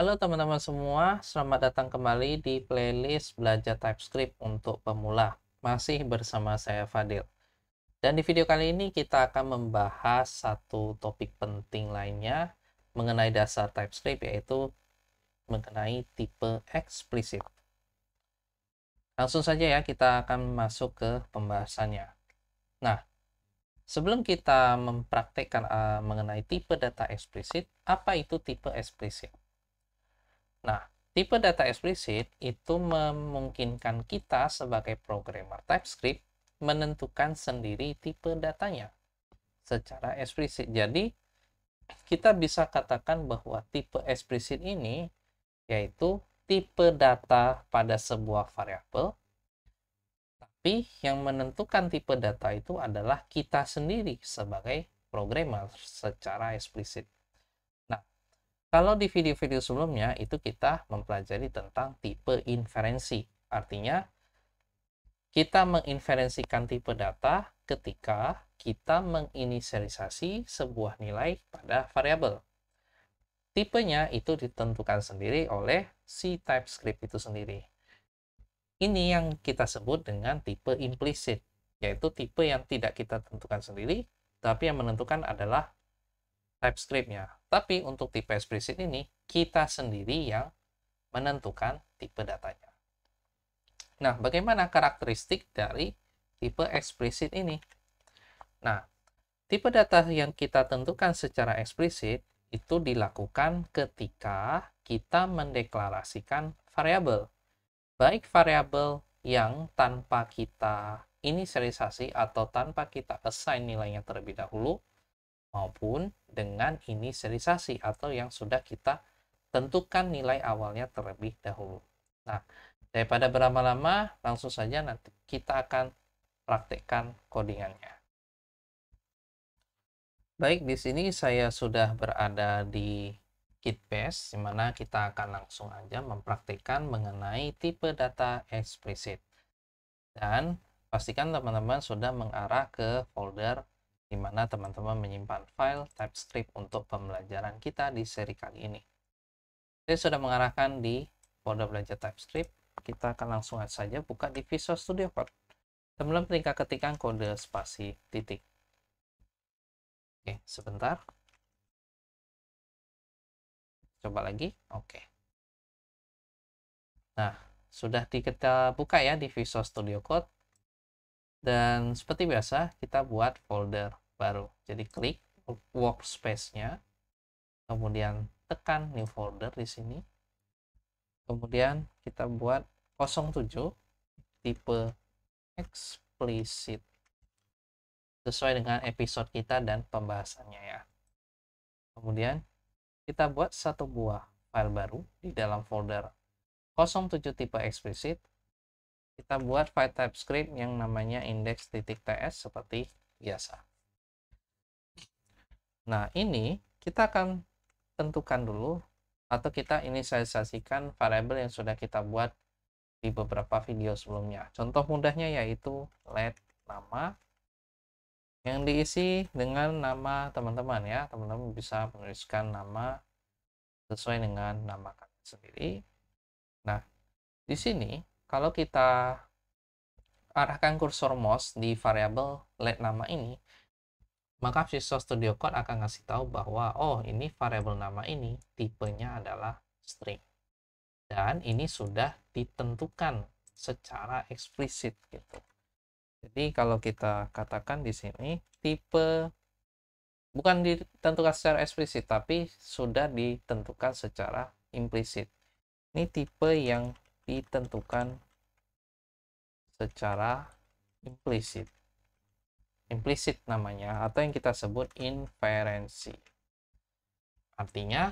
Halo teman-teman semua, selamat datang kembali di playlist Belajar TypeScript untuk Pemula. Masih bersama saya Fadil. Dan di video kali ini kita akan membahas satu topik penting lainnya mengenai dasar TypeScript, yaitu mengenai tipe eksplisit. Langsung saja ya, kita akan masuk ke pembahasannya. Nah, sebelum kita mempraktekkan mengenai tipe data eksplisit, apa itu tipe eksplisit? Nah, tipe data eksplisit itu memungkinkan kita sebagai programmer TypeScript menentukan sendiri tipe datanya secara eksplisit. Jadi, kita bisa katakan bahwa tipe eksplisit ini yaitu tipe data pada sebuah variabel, tapi yang menentukan tipe data itu adalah kita sendiri sebagai programmer secara eksplisit. Kalau di video-video sebelumnya itu kita mempelajari tentang tipe inferensi. Artinya kita menginferensikan tipe data ketika kita menginisialisasi sebuah nilai pada variabel. Tipenya itu ditentukan sendiri oleh si TypeScript itu sendiri. Ini yang kita sebut dengan tipe implisit, yaitu tipe yang tidak kita tentukan sendiri, tapi yang menentukan adalah TypeScript-nya. Tapi untuk tipe eksplisit ini, kita sendiri yang menentukan tipe datanya. Nah, bagaimana karakteristik dari tipe eksplisit ini? Nah, tipe data yang kita tentukan secara eksplisit itu dilakukan ketika kita mendeklarasikan variabel. Baik variabel yang tanpa kita inisialisasi atau tanpa kita assign nilainya terlebih dahulu, maupun dengan inisialisasi atau yang sudah kita tentukan nilai awalnya terlebih dahulu. Nah, daripada berlama-lama, langsung saja nanti kita akan praktekkan codingannya. Baik, di sini saya sudah berada di Kitbash, di mana kita akan langsung aja mempraktekkan mengenai tipe data eksplisit. Dan pastikan teman-teman sudah mengarah ke folder di mana teman-teman menyimpan file TypeScript untuk pembelajaran kita di seri kali ini. Saya sudah mengarahkan di folder belajar TypeScript. Kita akan langsung saja buka di Visual Studio Code. Teman-teman tinggal ketikkan kode spasi titik. Oke, sebentar. Coba lagi. Oke. Nah, sudah kita buka ya di Visual Studio Code. Dan seperti biasa, kita buat folder baru. Jadi klik workspace-nya, kemudian tekan new folder di sini. Kemudian kita buat 07 tipe eksplisit sesuai dengan episode kita dan pembahasannya ya. Kemudian kita buat satu buah file baru di dalam folder 07 tipe eksplisit. Kita buat file TypeScript yang namanya index.ts seperti biasa. Nah, ini kita akan tentukan dulu atau kita inisialisasikan variabel yang sudah kita buat di beberapa video sebelumnya. Contoh mudahnya yaitu let nama yang diisi dengan nama teman-teman ya. Teman-teman bisa menuliskan nama sesuai dengan nama kalian sendiri. Nah, di sini kalau kita arahkan kursor mouse di variabel let nama ini, maka Visual Studio Code akan ngasih tahu bahwa oh, ini variabel nama ini tipenya adalah string. Dan ini sudah ditentukan secara eksplisit gitu. Jadi kalau kita katakan di sini tipe bukan ditentukan secara eksplisit tapi sudah ditentukan secara implisit. Ini tipe yang ditentukan secara implisit. Implisit namanya atau yang kita sebut inferensi. Artinya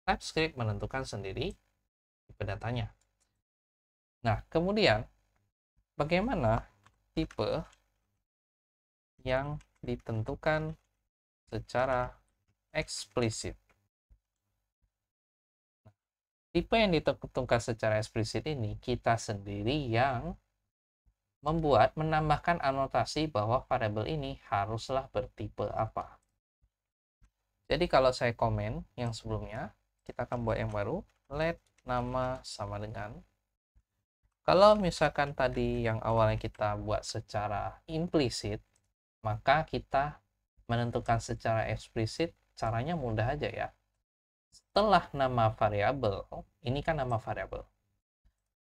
TypeScript menentukan sendiri tipe datanya. Nah, kemudian bagaimana tipe yang ditentukan secara eksplisit? Tipe yang ditentukan secara eksplisit ini kita sendiri yang menambahkan anotasi bahwa variabel ini haruslah bertipe apa. Jadi kalau saya komen yang sebelumnya, kita akan buat yang baru, let nama sama dengan. Kalau misalkan tadi yang awalnya kita buat secara implisit, maka kita menentukan secara eksplisit, caranya mudah aja ya. Setelah nama variabel, ini kan nama variabel.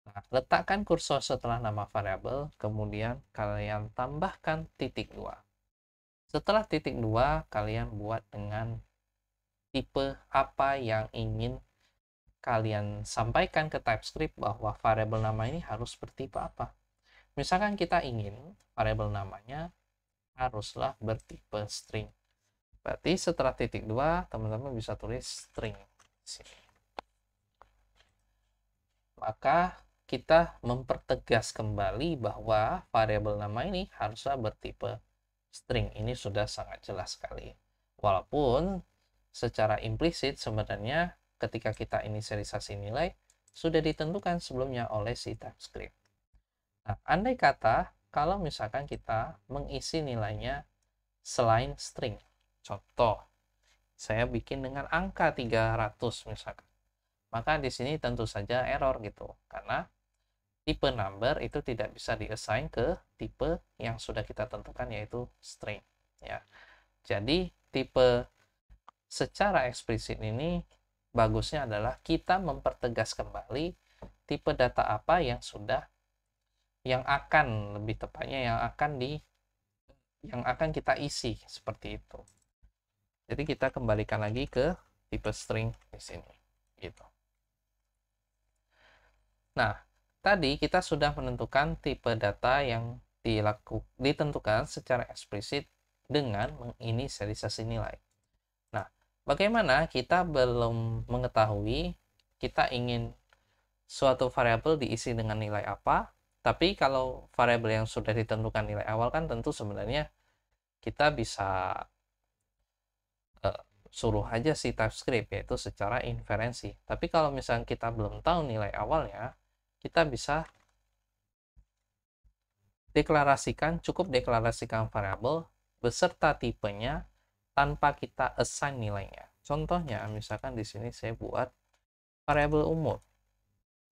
Nah, letakkan kursor setelah nama variabel, kemudian kalian tambahkan titik 2. Setelah titik 2, kalian buat dengan tipe apa yang ingin kalian sampaikan ke TypeScript bahwa variabel nama ini harus bertipe apa. Misalkan kita ingin variabel namanya haruslah bertipe string. Berarti setelah titik 2, teman-teman bisa tulis string. Sini. Maka kita mempertegas kembali bahwa variabel nama ini haruslah bertipe string. Ini sudah sangat jelas sekali. Walaupun secara implisit sebenarnya ketika kita inisialisasi nilai sudah ditentukan sebelumnya oleh si TypeScript. Nah, andai kata kalau misalkan kita mengisi nilainya selain string. Contoh, saya bikin dengan angka 300 misalkan. Maka di sini tentu saja error gitu. Karena tipe number itu tidak bisa diassign ke tipe yang sudah kita tentukan yaitu string. Ya. Jadi tipe secara eksplisit ini bagusnya adalah kita mempertegas kembali tipe data apa yang akan lebih tepatnya yang akan kita isi seperti itu. Jadi kita kembalikan lagi ke tipe string di sini gitu. Nah, tadi kita sudah menentukan tipe data yang ditentukan secara eksplisit dengan menginisialisasi nilai. Nah, bagaimana kita belum mengetahui kita ingin suatu variabel diisi dengan nilai apa, tapi kalau variabel yang sudah ditentukan nilai awal kan tentu sebenarnya kita bisa suruh aja si TypeScript yaitu secara inferensi. Tapi kalau misalnya kita belum tahu nilai awalnya, kita bisa cukup deklarasikan variabel beserta tipenya tanpa kita assign nilainya. Contohnya, misalkan di sini saya buat variabel umur,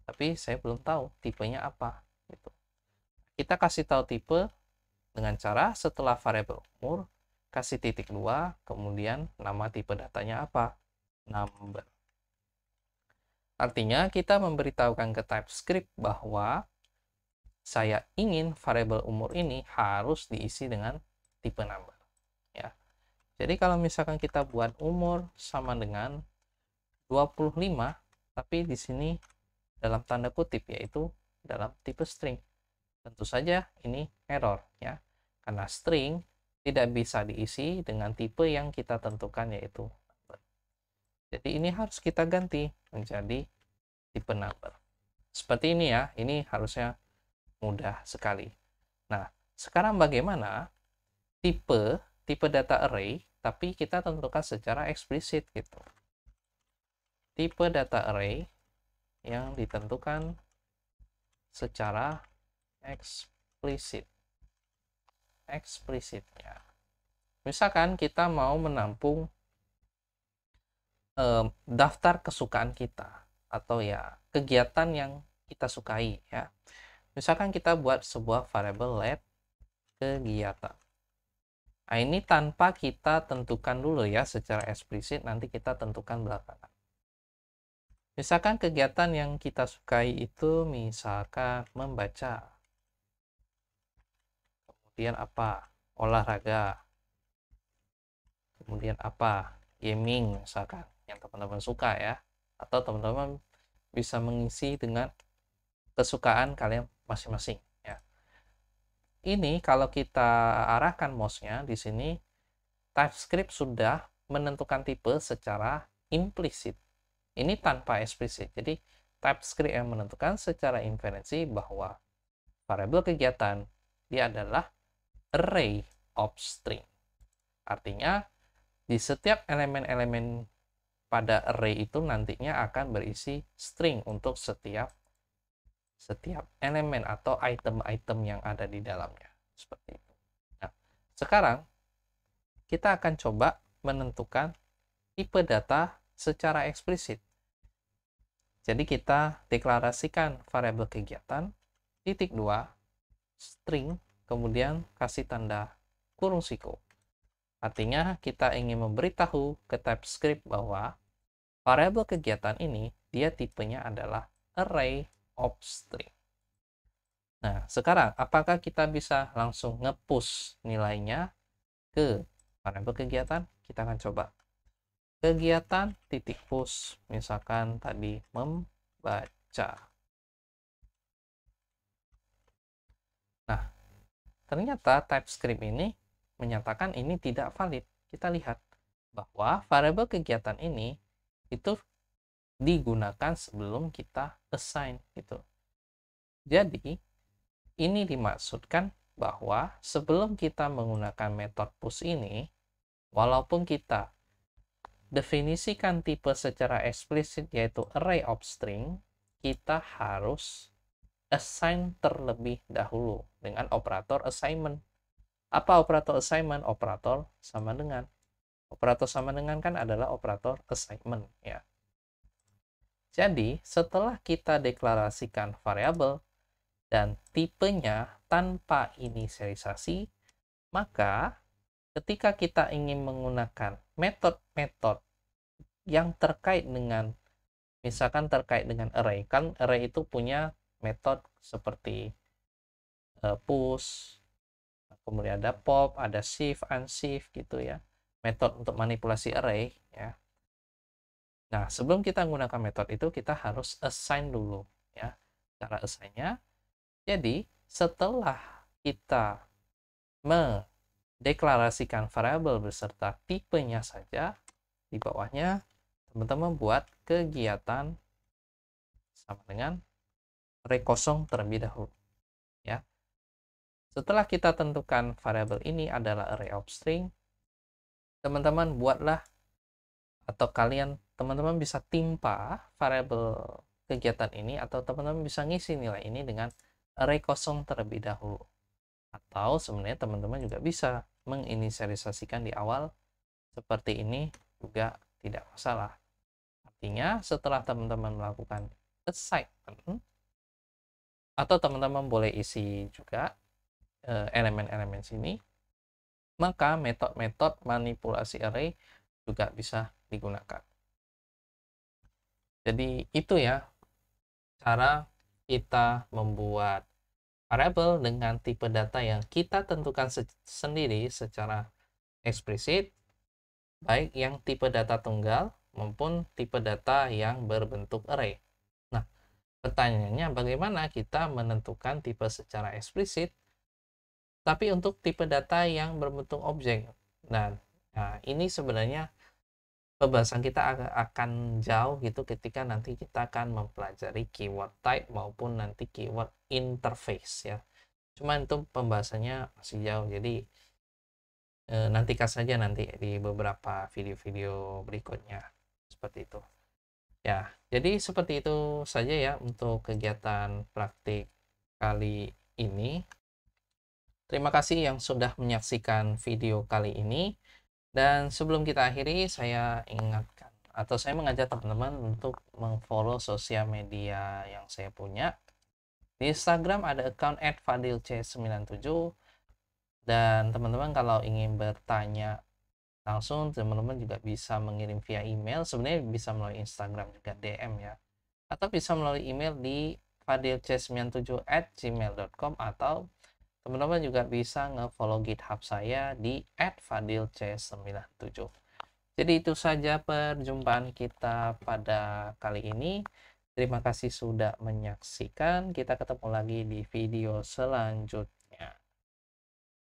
tapi saya belum tahu tipenya apa. Gitu. Kita kasih tahu tipe dengan cara setelah variabel umur, kasih titik 2, kemudian nama tipe datanya apa? Number. Artinya, kita memberitahukan ke TypeScript bahwa saya ingin variabel umur ini harus diisi dengan tipe number. Ya. Jadi kalau misalkan kita buat umur sama dengan 25, tapi di sini dalam tanda kutip yaitu dalam tipe string. Tentu saja ini error ya. Karena string tidak bisa diisi dengan tipe yang kita tentukan yaitu number. Jadi ini harus kita ganti menjadi tipe number. Seperti ini ya, ini harusnya mudah sekali. Nah, sekarang bagaimana tipe data array, tapi kita tentukan secara eksplisit gitu. Tipe data array yang ditentukan secara eksplisit. Eksplisitnya. Misalkan kita mau menampung daftar kesukaan kita atau ya kegiatan yang kita sukai ya. Misalkan kita buat sebuah variabel let kegiatan. Nah, ini tanpa kita tentukan dulu ya secara eksplisit, nanti kita tentukan belakangan. Misalkan kegiatan yang kita sukai itu misalkan membaca. Kemudian apa? Olahraga. Kemudian apa? Gaming misalkan yang teman-teman suka ya. Atau teman-teman bisa mengisi dengan kesukaan kalian masing-masing ya. Ini kalau kita arahkan mouse-nya di sini TypeScript sudah menentukan tipe secara implisit. Ini tanpa eksplisit. Jadi TypeScript yang menentukan secara inferensi bahwa variabel kegiatan dia adalah array of string. Artinya di setiap elemen-elemen pada array itu nantinya akan berisi string untuk setiap elemen atau item-item yang ada di dalamnya. Seperti itu. Nah, sekarang kita akan coba menentukan tipe data secara eksplisit. Jadi kita deklarasikan variabel kegiatan, titik 2, string, kemudian kasih tanda kurung siku. Artinya kita ingin memberitahu ke TypeScript bahwa variabel kegiatan ini dia tipenya adalah array of string. Nah, sekarang apakah kita bisa langsung nge-push nilainya ke variabel kegiatan? Kita akan coba. Kegiatan titik push, misalkan tadi membaca. Nah, ternyata TypeScript ini menyatakan ini tidak valid. Kita lihat bahwa variabel kegiatan ini itu digunakan sebelum kita assign gitu. Jadi, ini dimaksudkan bahwa sebelum kita menggunakan metode push ini, walaupun kita definisikan tipe secara eksplisit yaitu array of string, kita harus assign terlebih dahulu dengan operator assignment. Apa operator assignment? Operator sama dengan. Operator sama dengan kan adalah operator assignment ya. Jadi, setelah kita deklarasikan variabel dan tipenya tanpa inisialisasi, maka ketika kita ingin menggunakan metode-metode yang terkait dengan, misalkan terkait dengan array, kan array itu punya metode seperti push, kemudian ada pop, ada shift, unshift gitu ya, metode untuk manipulasi array ya. Nah, sebelum kita menggunakan metode itu, kita harus assign dulu ya. Cara assign-nya, jadi setelah kita deklarasikan variabel beserta tipenya saja, di bawahnya teman-teman buat kegiatan sama dengan array kosong terlebih dahulu ya. Setelah kita tentukan variabel ini adalah array of string, teman-teman buatlah atau teman-teman bisa timpa variabel kegiatan ini, atau teman-teman bisa ngisi nilai ini dengan array kosong terlebih dahulu. Atau sebenarnya teman-teman juga bisa menginisialisasikan di awal seperti ini juga tidak masalah. Artinya setelah teman-teman melakukan assignment, atau teman-teman boleh isi juga elemen-elemen sini, maka metode-metode manipulasi array juga bisa digunakan. Jadi itu ya cara kita membuat variabel dengan tipe data yang kita tentukan sendiri secara eksplisit, baik yang tipe data tunggal maupun tipe data yang berbentuk array. Nah, pertanyaannya bagaimana kita menentukan tipe secara eksplisit, tapi untuk tipe data yang berbentuk objek? Nah, ini sebenarnya pembahasan kita akan jauh gitu ketika nanti kita akan mempelajari keyword type maupun nanti keyword interface ya. Cuman itu pembahasannya masih jauh, jadi nantikan saja nanti di beberapa video-video berikutnya seperti itu ya. Jadi seperti itu saja ya untuk kegiatan praktik kali ini. Terima kasih yang sudah menyaksikan video kali ini. Dan sebelum kita akhiri, saya ingatkan atau saya mengajak teman-teman untuk mengfollow sosial media yang saya punya. Di Instagram ada account @fadilc97, dan teman-teman kalau ingin bertanya langsung, teman-teman juga bisa mengirim via email. Sebenarnya bisa melalui Instagram juga DM ya, atau bisa melalui email di fadilc97@gmail.com, atau teman-teman juga bisa nge-follow GitHub saya di @fadilc97. Jadi itu saja perjumpaan kita pada kali ini. Terima kasih sudah menyaksikan. Kita ketemu lagi di video selanjutnya.